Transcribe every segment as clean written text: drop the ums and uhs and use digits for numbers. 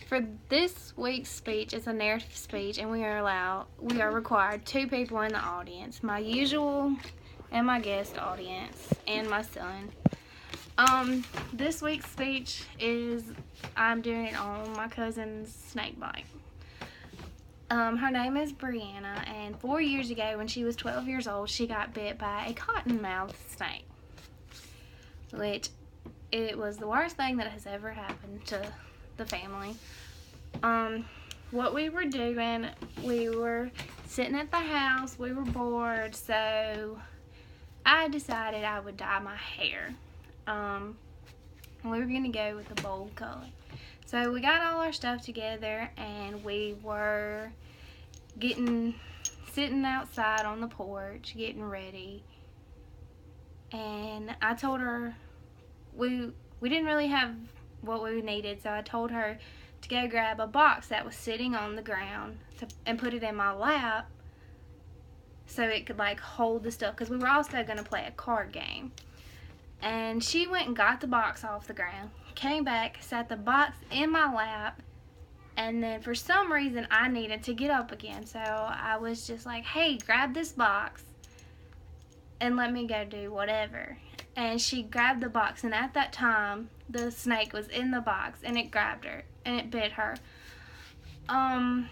For this week's speech, it's a narrative speech, and we are required 2 people in the audience, my usual and my guest audience, and my son. This week's speech is, I'm doing it on my cousin's snake bite. Her name is Brianna, and 4 years ago, when she was 12 years old, she got bit by a cottonmouth snake, which it was the worst thing that has ever happened to the family. What we were doing, we were sitting at the house, we were bored, so I decided I would dye my hair. We were going to go with a bold color. So we got all our stuff together, and we were sitting outside on the porch, getting ready. And I told her we didn't really have what we needed, so I told her to go grab a box that was sitting on the ground and put it in my lap so it could like hold the stuff, because we were also going to play a card game. And she went and got the box off the ground, came back, sat the box in my lap, and then for some reason I needed to get up again, so I was just like, hey, grab this box and let me go do whatever. And she grabbed the box, and at that time the snake was in the box, and it grabbed her and it bit her. And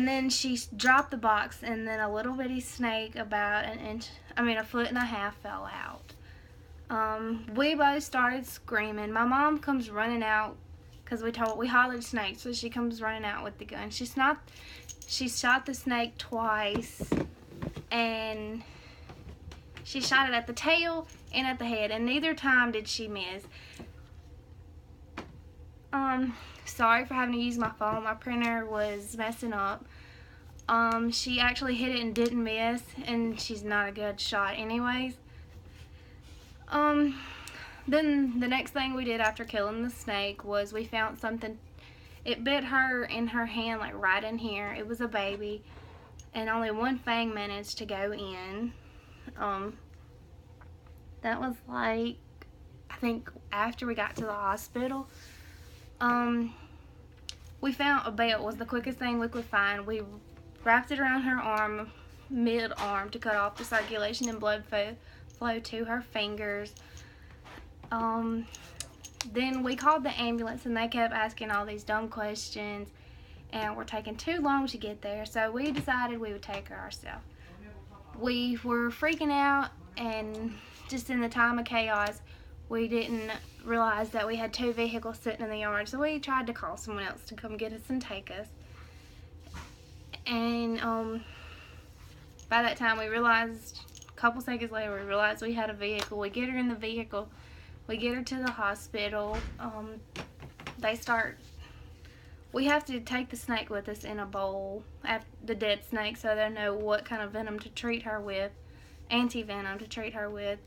then she dropped the box, and then a little bitty snake about a foot and a half fell out. We both started screaming. My mom comes running out because we hollered snake, so she comes running out with the gun. She shot the snake twice, and she shot it at the tail and at the head, and neither time did she miss. Sorry for having to use my phone. My printer was messing up. She actually hit it and didn't miss, and she's not a good shot anyways. Then the next thing we did after killing the snake was we found something. It bit her in her hand, like right in here. It was a baby, and only one fang managed to go in. That was like, I think after we got to the hospital. We found a belt was the quickest thing we could find. We wrapped it around her arm, mid-arm, to cut off the circulation and blood flow to her fingers. Then we called the ambulance, and they kept asking all these dumb questions, and we're taking too long to get there, so we decided we would take her ourselves. We were freaking out, and just in the time of chaos, we didn't realize that we had 2 vehicles sitting in the yard, so we tried to call someone else to come get us and take us. And by that time, we realized, a couple seconds later, we realized we had a vehicle. We get her in the vehicle, we get her to the hospital. We have to take the snake with us in a bowl, the dead snake, so they know what kind of venom to treat her with, anti-venom to treat her with.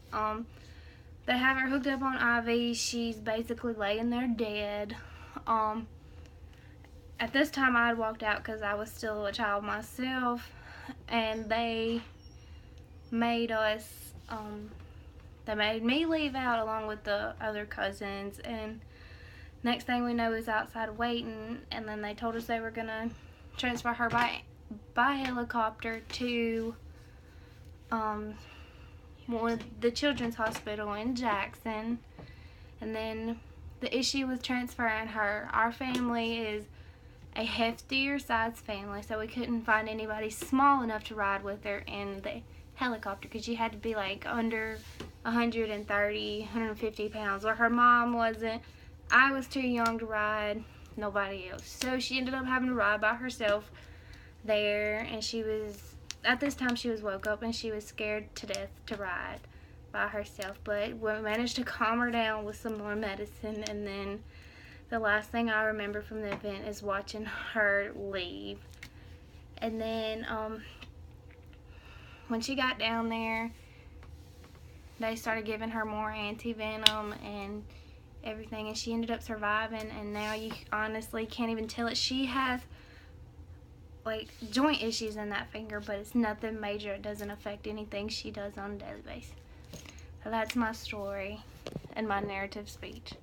They have her hooked up on IV. She's basically laying there dead. At this time, I had walked out because I was still a child myself, and they made me leave out along with the other cousins, and next thing we know, we was outside waiting, and then they told us they were going to transfer her by helicopter to the children's hospital in Jackson. And then the issue with transferring her, our family is a heftier size family, so we couldn't find anybody small enough to ride with her in the helicopter, because you had to be like under 130, 150 pounds, where her mom wasn't. I was too young to ride, nobody else, so she ended up having to ride by herself there. And at this time she was woke up, and she was scared to death to ride by herself, but we managed to calm her down with some more medicine. And then the last thing I remember from the event is watching her leave. And then when she got down there, they started giving her more anti-venom and everything, and she ended up surviving. And now you honestly can't even tell it. She has like joint issues in that finger, but it's nothing major. It doesn't affect anything she does on a daily basis. So that's my story and my narrative speech.